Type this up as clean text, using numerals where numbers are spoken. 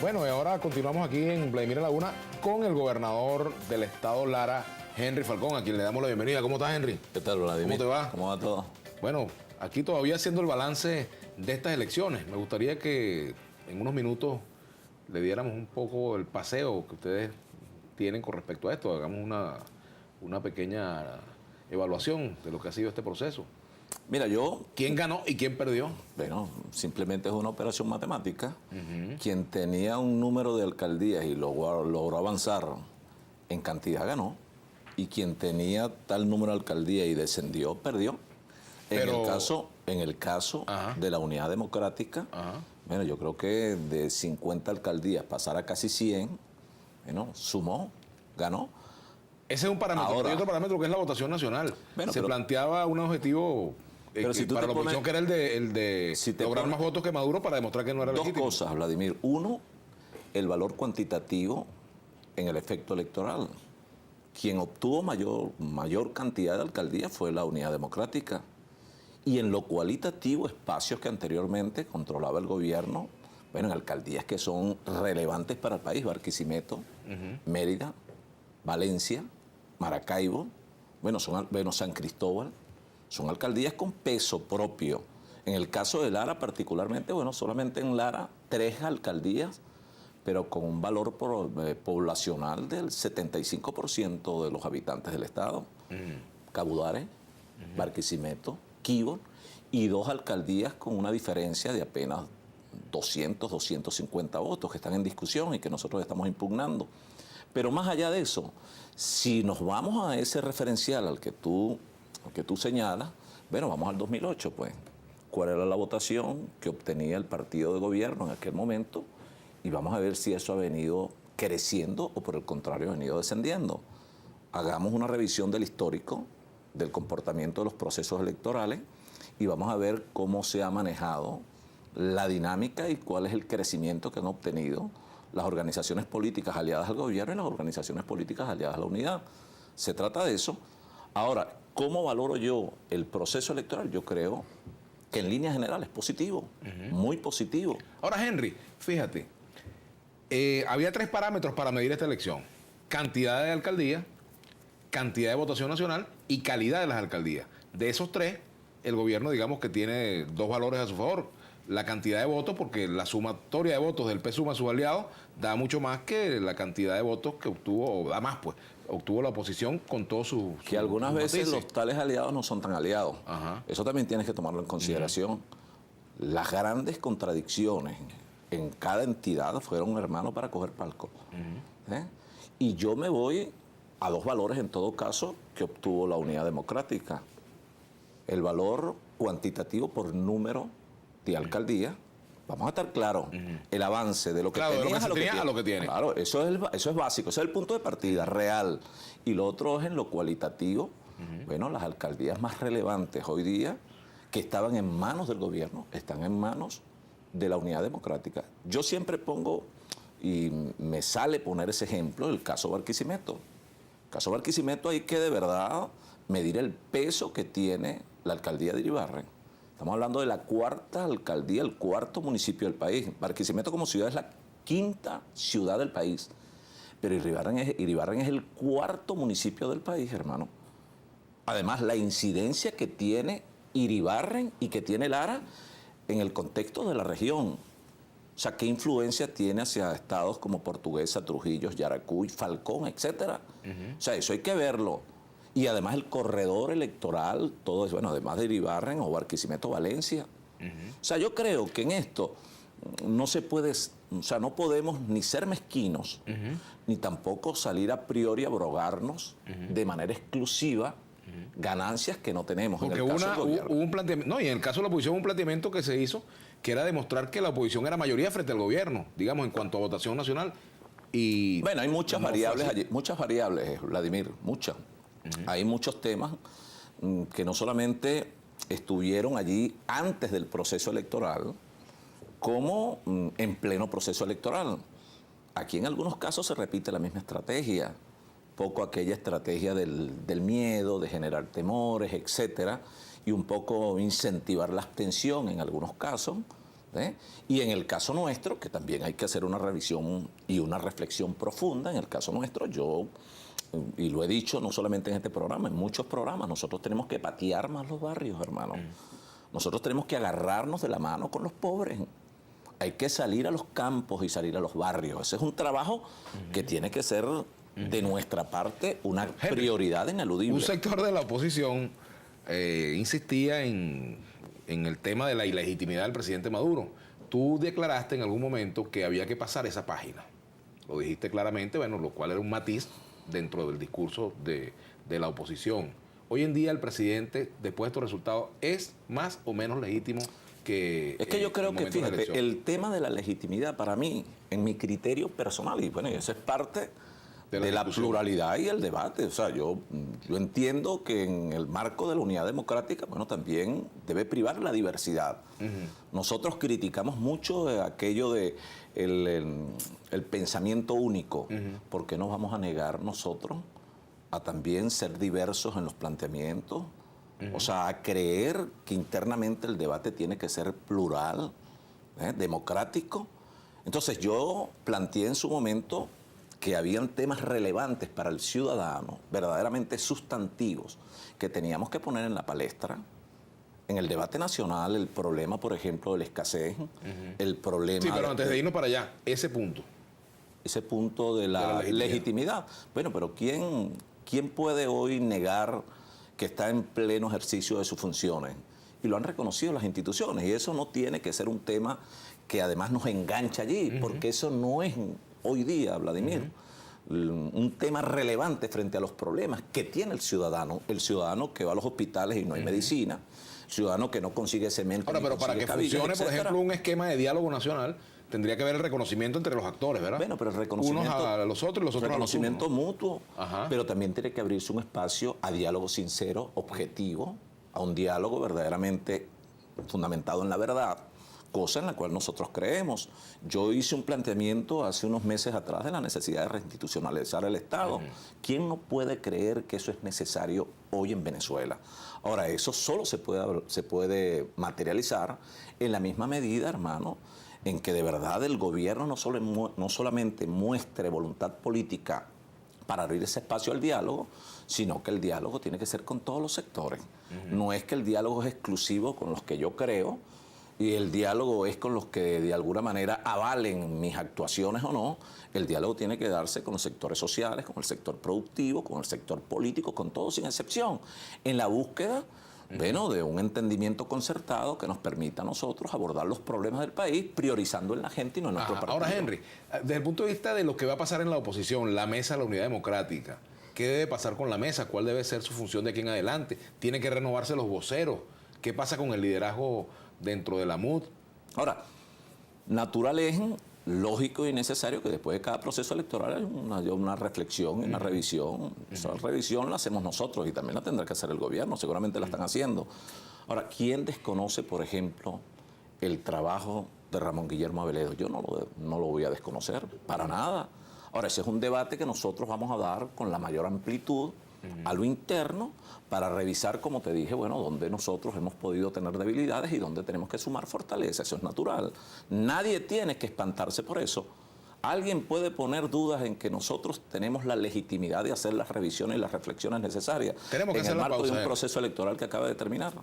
Bueno, y ahora continuamos aquí en Vladimir Laguna con el gobernador del estado Lara, Henry Falcón, a quien le damos la bienvenida. ¿Cómo estás, Henry? ¿Qué tal, Vladimir? ¿Cómo te va? ¿Cómo va todo? Bueno, aquí todavía haciendo el balance de estas elecciones. Me gustaría que en unos minutos le diéramos un poco el paseo que ustedes tienen con respecto a esto. Hagamos una pequeña evaluación de lo que ha sido este proceso. Mira, ¿Quién ganó y quién perdió? bueno, simplemente es una operación matemática. Quien tenía un número de alcaldías y logró avanzar en cantidad ganó. Y quien tenía tal número de alcaldías y descendió, perdió. Pero, en el caso ajá, de la Unidad Democrática, ajá, bueno, yo creo que de 50 alcaldías pasar a casi 100, bueno, sumó, ganó. ese es un parámetro. Ahora, Hay otro parámetro que es la votación nacional. Bueno, Se pero, planteaba un objetivo pero si tú para te la oposición, pones, que era el de si te lograr pones más votos que Maduro para demostrar que no era dos legítimo. cosas, Vladimir. Uno, el valor cuantitativo en el efecto electoral. Quien obtuvo mayor cantidad de alcaldías fue la Unidad Democrática. Y en lo cualitativo, espacios que anteriormente controlaba el gobierno, bueno, en alcaldías que son relevantes para el país, Barquisimeto, Mérida, Valencia, Maracaibo, bueno, San Cristóbal, son alcaldías con peso propio. En el caso de Lara particularmente, bueno, solamente en Lara 3 alcaldías, pero con un valor poblacional del 75% de los habitantes del estado. Cabudare, Barquisimeto, Quibor, y 2 alcaldías con una diferencia de apenas 200, 250 votos que están en discusión y que nosotros estamos impugnando. Pero más allá de eso, si nos vamos a ese referencial al que tú señalas, bueno, vamos al 2008, pues. ¿Cuál era la votación que obtenía el partido de gobierno en aquel momento? Y vamos a ver si eso ha venido creciendo o por el contrario ha venido descendiendo. Hagamos una revisión del histórico, del comportamiento de los procesos electorales y vamos a ver cómo se ha manejado la dinámica y cuál es el crecimiento que han obtenido las organizaciones políticas aliadas al gobierno y las organizaciones políticas aliadas a la unidad. Se trata de eso. Ahora, ¿cómo valoro yo el proceso electoral? Yo creo que en líneas generales es positivo, muy positivo. Ahora, Henry, fíjate, había 3 parámetros para medir esta elección: cantidad de alcaldías, cantidad de votación nacional y calidad de las alcaldías. De esos 3, el gobierno, digamos que tiene 2 valores a su favor: la cantidad de votos, porque la sumatoria de votos del PSUM a sus aliados da mucho más que la cantidad de votos que obtuvo, o da más, pues, obtuvo la oposición con todos sus Que algunas veces matices. los tales aliados no son tan aliados. Ajá. Eso también tienes que tomarlo en consideración. Las grandes contradicciones en cada entidad fueron hermanos para coger palco. ¿Eh? Y yo me voy a 2 valores en todo caso que obtuvo la Unidad Democrática. El valor cuantitativo por número de alcaldías. Vamos a estar claros, el avance de lo que tenías a lo que tiene. Claro, eso es básico, ese es el punto de partida real. Y lo otro es en lo cualitativo. Bueno, las alcaldías más relevantes hoy día que estaban en manos del gobierno están en manos de la Unidad Democrática. Yo siempre pongo, y me sale poner ese ejemplo, el caso Barquisimeto. El caso Barquisimeto hay que de verdad medir el peso que tiene la alcaldía de Iribarren. Estamos hablando de la 4ª alcaldía, el 4º municipio del país. Barquisimeto como ciudad es la 5ª ciudad del país. Pero Iribarren es el 4º municipio del país, hermano. Además, la incidencia que tiene Iribarren y que tiene Lara en el contexto de la región. O sea, ¿qué influencia tiene hacia estados como Portuguesa, Trujillo, Yaracuy, Falcón, etcétera? O sea, eso hay que verlo. Y además el corredor electoral, todo eso, bueno, además de Iribarren o Barquisimeto, Valencia. O sea, yo creo que en esto no se puede, o sea, no podemos ni ser mezquinos, ni tampoco salir a priori a abrogarnos de manera exclusiva ganancias que no tenemos. Porque en el caso del hubo un planteamiento, no, y en el caso de la oposición hubo un planteamiento que se hizo que era demostrar que la oposición era mayoría frente al gobierno, digamos, en cuanto a votación nacional. Y bueno, hay muchas variables allí, muchas variables, Vladimir, muchas. Hay muchos temas que no solamente estuvieron allí antes del proceso electoral, como en pleno proceso electoral. Aquí en algunos casos se repite la misma estrategia, poco aquella estrategia del miedo, de generar temores, etcétera, y un poco incentivar la abstención en algunos casos, Y en el caso nuestro, que también hay que hacer una revisión y una reflexión profunda, en el caso nuestro, yo, y lo he dicho no solamente en este programa, en muchos programas, nosotros tenemos que patear más los barrios, hermano. Nosotros tenemos que agarrarnos de la mano con los pobres. Hay que salir a los campos y salir a los barrios. Ese es un trabajo que tiene que ser de nuestra parte una prioridad ineludible. Un sector de la oposición insistía en el tema de la ilegitimidad del presidente Maduro. Tú declaraste en algún momento que había que pasar esa página. Lo dijiste claramente, bueno, lo cual era un matiz dentro del discurso de la oposición. Hoy en día el presidente, después de estos resultados, ¿es más o menos legítimo que es que yo creo que, fíjate, el tema de la legitimidad para mí, en mi criterio personal, y bueno, eso es parte de la pluralidad y el debate. O sea, yo entiendo que en el marco de la unidad democrática, bueno, también debe privar la diversidad. Nosotros criticamos mucho aquello de el pensamiento único. ¿Por qué nos vamos a negar nosotros a también ser diversos en los planteamientos? O sea, a creer que internamente el debate tiene que ser plural, democrático. Entonces yo planteé en su momento que habían temas relevantes para el ciudadano, verdaderamente sustantivos, que teníamos que poner en la palestra. En el debate nacional, el problema, por ejemplo, de la escasez, el problema... Sí, pero antes de irnos para allá, ese punto. Ese punto de la legitimidad. Bueno, pero ¿quién puede hoy negar que está en pleno ejercicio de sus funciones? Y lo han reconocido las instituciones. Y eso no tiene que ser un tema que además nos engancha allí, porque eso no es hoy día, Vladimir, un tema relevante frente a los problemas que tiene el ciudadano que va a los hospitales y no hay medicina, el ciudadano que no consigue cemento. Ahora, pero para que funcione, por ejemplo, un esquema de diálogo nacional, tendría que haber el reconocimiento entre los actores, ¿verdad? Bueno, pero el reconocimiento... Unos a los otros y los otros a los unos. Reconocimiento mutuo, pero también tiene que abrirse un espacio a diálogo sincero, objetivo, a un diálogo verdaderamente fundamentado en la verdad, cosa en la cual nosotros creemos. Yo hice un planteamiento hace unos meses atrás de la necesidad de reinstitucionalizar el Estado. ¿Quién no puede creer que eso es necesario hoy en Venezuela? Ahora, eso solo se puede materializar en la misma medida, hermano, en que de verdad el gobierno no solamente muestre voluntad política para abrir ese espacio al diálogo, sino que el diálogo tiene que ser con todos los sectores. No es que el diálogo es exclusivo con los que yo creo, y el diálogo es con los que de alguna manera avalen mis actuaciones o no. El diálogo tiene que darse con los sectores sociales, con el sector productivo, con el sector político, con todos sin excepción, en la búsqueda bueno, de un entendimiento concertado que nos permita a nosotros abordar los problemas del país priorizando en la gente y no en nuestro partido. Ahora, Henry, desde el punto de vista de lo que va a pasar en la oposición, la mesa de la unidad democrática, ¿qué debe pasar con la mesa? ¿Cuál debe ser su función de aquí en adelante? ¿Tienen que renovarse los voceros? ¿Qué pasa con el liderazgo dentro de la MUD? Ahora, natural es, lógico y necesario que después de cada proceso electoral haya una reflexión y una revisión. Esa revisión la hacemos nosotros y también la tendrá que hacer el gobierno, seguramente la están haciendo. Ahora, ¿quién desconoce, por ejemplo, el trabajo de Ramón Guillermo Aveledo? Yo no lo voy a desconocer, para nada. Ahora, ese es un debate que nosotros vamos a dar con la mayor amplitud a lo interno para revisar, como te dije, bueno, dónde nosotros hemos podido tener debilidades y dónde tenemos que sumar fortaleza. Eso es natural. Nadie tiene que espantarse por eso. Alguien puede poner dudas en que nosotros tenemos la legitimidad de hacer las revisiones y las reflexiones necesarias en el marco de un proceso electoral que acaba de terminar.